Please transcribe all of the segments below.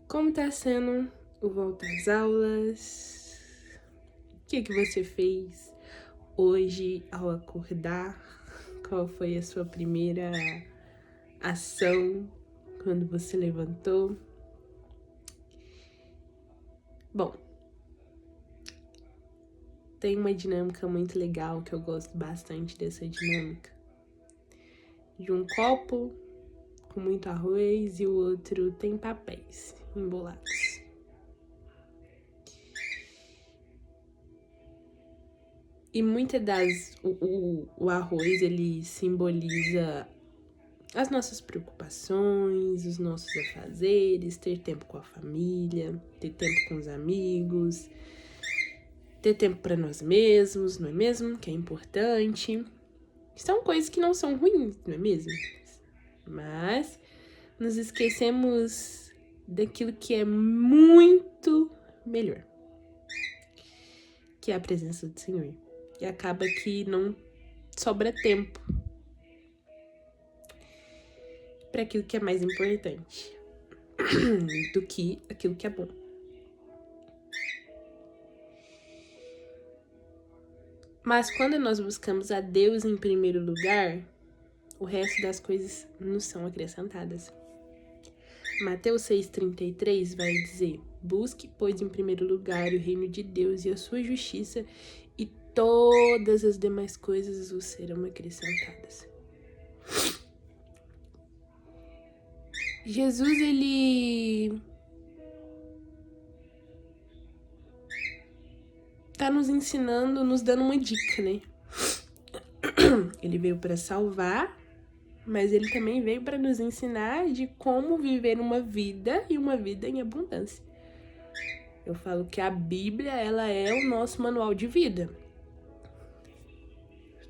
Como tá sendo o volta às aulas? O que você fez hoje ao acordar? Qual foi a sua primeira ação quando você levantou? Bom, tem uma dinâmica muito legal que eu gosto bastante dessa dinâmica. De um copo com muito arroz e o outro tem papéis embolados. E muitas das... O arroz, ele simboliza as nossas preocupações, os nossos afazeres, ter tempo com a família, ter tempo com os amigos, ter tempo para nós mesmos, não é mesmo? Que é importante. São coisas que não são ruins, não é mesmo? Mas nos esquecemos daquilo que é muito melhor, que é a presença do Senhor. E acaba que não sobra tempo para aquilo que é mais importante do que aquilo que é bom. Mas quando nós buscamos a Deus em primeiro lugar, o resto das coisas nos são acrescentadas. Mateus 6,33 vai dizer: busque, pois, em primeiro lugar o reino de Deus e a sua justiça, e todas as demais coisas vos serão acrescentadas. Jesus, ele tá nos ensinando, nos dando uma dica, né? Ele veio para salvar, mas ele também veio para nos ensinar de como viver uma vida e uma vida em abundância. Eu falo que a Bíblia, ela é o nosso manual de vida.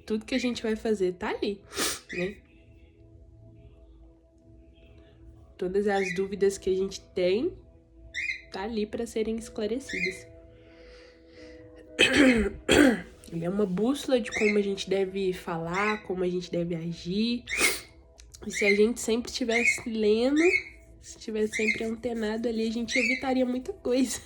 Tudo que a gente vai fazer tá ali, né? Todas as dúvidas que a gente tem tá ali para serem esclarecidas. Ele é uma bússola de como a gente deve falar, como a gente deve agir. E se a gente sempre estivesse lendo, se estivesse sempre antenado ali, a gente evitaria muita coisa.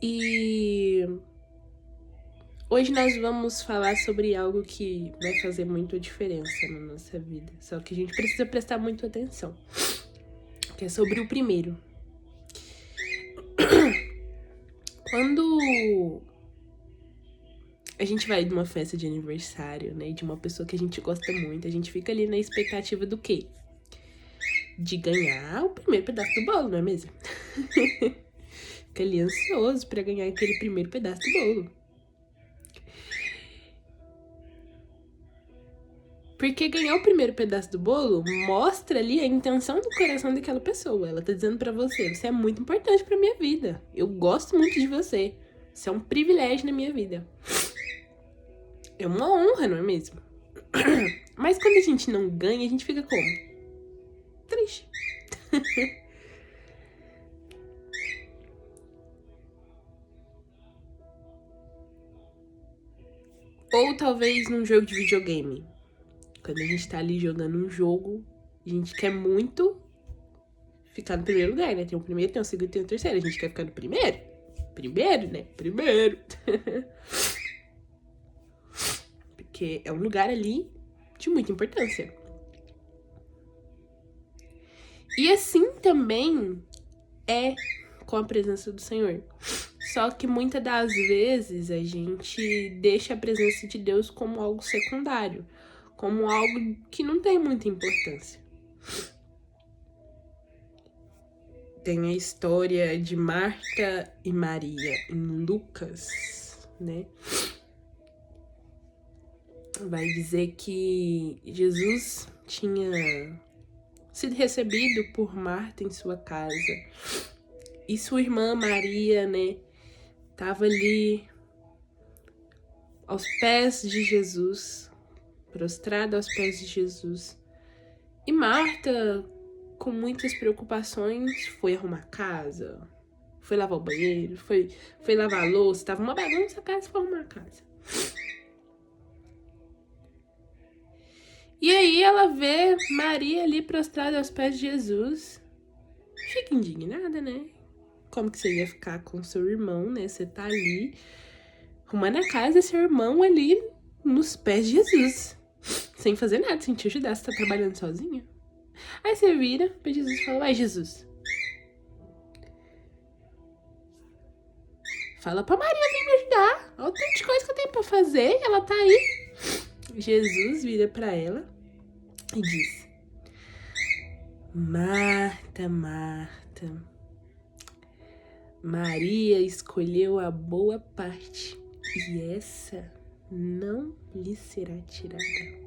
E hoje nós vamos falar sobre algo que vai fazer muita diferença na nossa vida. Só que a gente precisa prestar muita atenção. Que é sobre o primeiro. Quando a gente vai de uma festa de aniversário, né, de uma pessoa que a gente gosta muito, a gente fica ali na expectativa do quê? De ganhar o primeiro pedaço do bolo, não é mesmo? Fica ali ansioso pra ganhar aquele primeiro pedaço do bolo. Porque ganhar o primeiro pedaço do bolo mostra ali a intenção do coração daquela pessoa. Ela tá dizendo pra você: você é muito importante pra minha vida. Eu gosto muito de você. Você é um privilégio na minha vida. É uma honra, não é mesmo? Mas quando a gente não ganha, a gente fica como? Triste. Ou talvez num jogo de videogame. Quando a gente tá ali jogando um jogo, a gente quer muito ficar no primeiro lugar, né? Tem o primeiro, tem o segundo, tem o terceiro. A gente quer ficar no primeiro. Primeiro, né? Primeiro. Porque é um lugar ali de muita importância. E assim também é com a presença do Senhor. Só que muitas das vezes a gente deixa a presença de Deus como algo secundário, como algo que não tem muita importância. Tem a história de Marta e Maria em Lucas, né? Vai dizer que Jesus tinha sido recebido por Marta em sua casa. E sua irmã Maria, né, tava ali aos pés de Jesus, prostrada aos pés de Jesus. E Marta, com muitas preocupações, foi arrumar casa, foi lavar o banheiro, foi lavar a louça, tava uma bagunça a casa, foi arrumar a casa. E aí ela vê Maria ali prostrada aos pés de Jesus. Fica indignada, né? Como que você ia ficar com seu irmão, né? Você tá ali arrumando a casa, seu irmão ali nos pés de Jesus. Sem fazer nada, sem te ajudar, você tá trabalhando sozinha. Aí você vira pra Jesus e fala, vai Jesus, fala pra Maria vir me ajudar. Olha o tanto de coisa que eu tenho pra fazer e ela tá aí. Jesus vira pra ela e diz, Marta, Marta, Maria escolheu a boa parte e essa não lhe será tirada.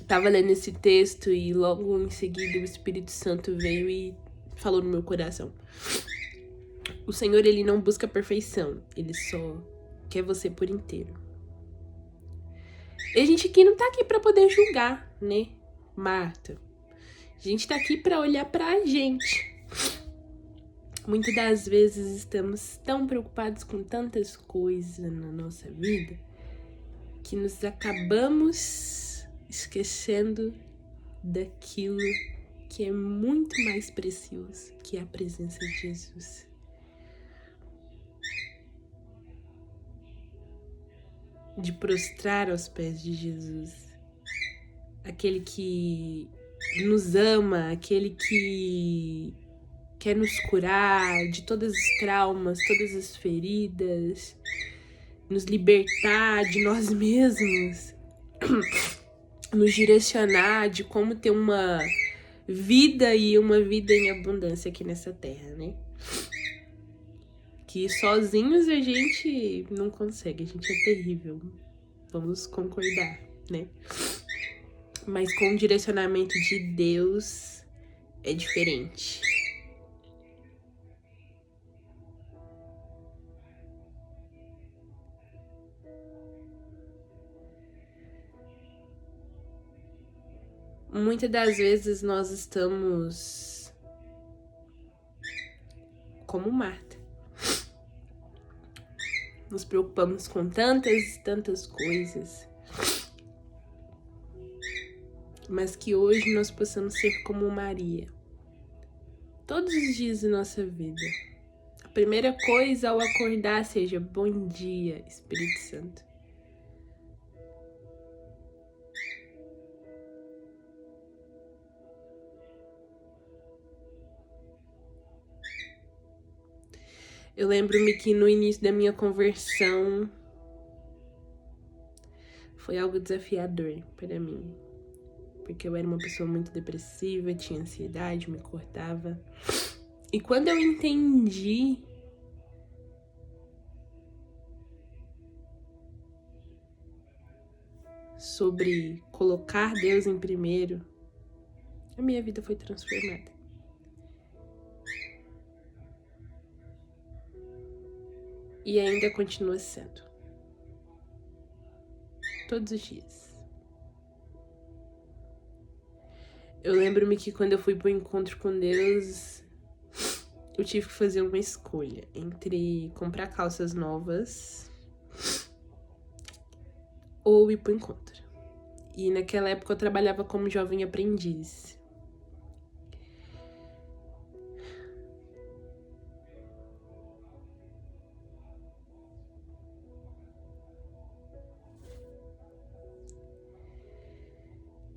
Tava lendo esse texto e logo em seguida o Espírito Santo veio e falou no meu coração. O Senhor, ele não busca perfeição, ele só quer você por inteiro. E a gente aqui não tá aqui pra poder julgar, né, Marta? A gente tá aqui pra olhar pra gente. Muitas das vezes estamos tão preocupados com tantas coisas na nossa vida que nos acabamos esquecendo daquilo que é muito mais precioso, que é a presença de Jesus. De prostrar aos pés de Jesus. Aquele que nos ama, aquele que quer nos curar de todos os traumas, todas as feridas, nos libertar de nós mesmos, nos direcionar de como ter uma vida e uma vida em abundância aqui nessa terra, né? Que sozinhos a gente não consegue, a gente é terrível, vamos concordar, né? Mas com o direcionamento de Deus é diferente. Muitas das vezes nós estamos como Marta. Nos preocupamos com tantas coisas. Mas que hoje nós possamos ser como Maria. Todos os dias da nossa vida. A primeira coisa ao acordar seja bom dia, Espírito Santo. Eu lembro-me que no início da minha conversão foi algo desafiador para mim. Porque eu era uma pessoa muito depressiva, tinha ansiedade, me cortava. E quando eu entendi sobre colocar Deus em primeiro, a minha vida foi transformada. E ainda continua sendo. Todos os dias. Eu lembro-me que quando eu fui pro encontro com Deus, eu tive que fazer uma escolha entre comprar calças novas ou ir pro encontro. E naquela época eu trabalhava como jovem aprendiz.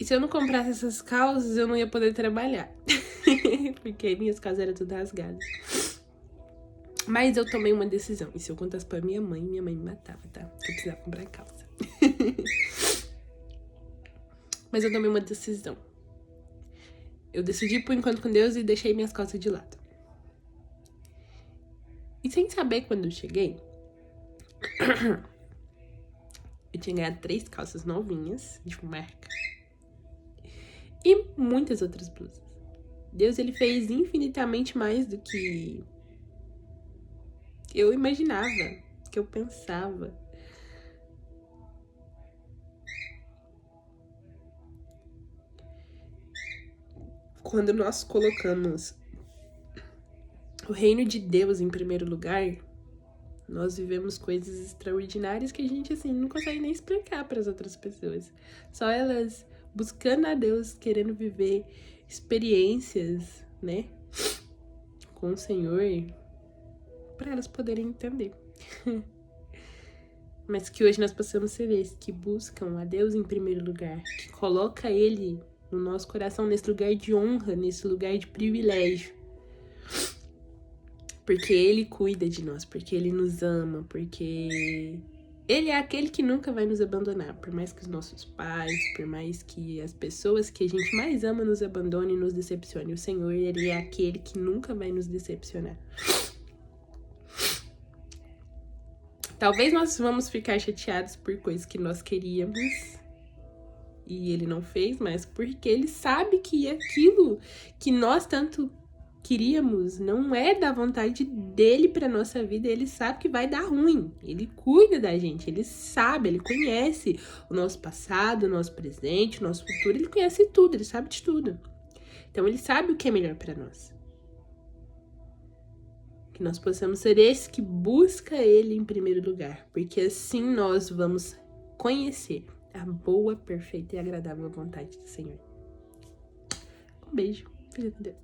E se eu não comprasse essas calças, eu não ia poder trabalhar. Porque minhas calças eram tudo rasgadas. Mas eu tomei uma decisão. E se eu contasse pra minha mãe me matava, tá? Eu precisava comprar calça. Mas eu tomei uma decisão. Eu decidi por enquanto com Deus e deixei minhas calças de lado. E sem saber quando eu cheguei, eu tinha ganhado 3 calças novinhas, de marca. E muitas outras blusas. Deus, ele fez infinitamente mais do que eu imaginava, que eu pensava. quando nós colocamos o reino de Deus em primeiro lugar, nós vivemos coisas extraordinárias que a gente, assim, não consegue nem explicar para as outras pessoas. Só elas buscando a Deus, querendo viver experiências, né, com o Senhor, para elas poderem entender. Mas que hoje nós possamos ser esses que buscam a Deus em primeiro lugar, que coloca Ele no nosso coração, nesse lugar de honra, nesse lugar de privilégio. Porque Ele cuida de nós, porque Ele nos ama, porque Ele é aquele que nunca vai nos abandonar. Por mais que os nossos pais, por mais que as pessoas que a gente mais ama nos abandonem e nos decepcionem, o Senhor, Ele é aquele que nunca vai nos decepcionar. Talvez nós vamos ficar chateados por coisas que nós queríamos e Ele não fez, mas porque Ele sabe que aquilo que nós tanto queríamos não é da vontade dele para nossa vida. Ele sabe que vai dar ruim. Ele cuida da gente, ele sabe, ele conhece o nosso passado, o nosso presente, o nosso futuro. Ele conhece tudo, ele sabe de tudo. Então ele sabe o que é melhor para nós. Que nós possamos ser esse que busca ele em primeiro lugar, porque assim nós vamos conhecer a boa, perfeita e agradável vontade do Senhor. Um beijo. Fica com Deus.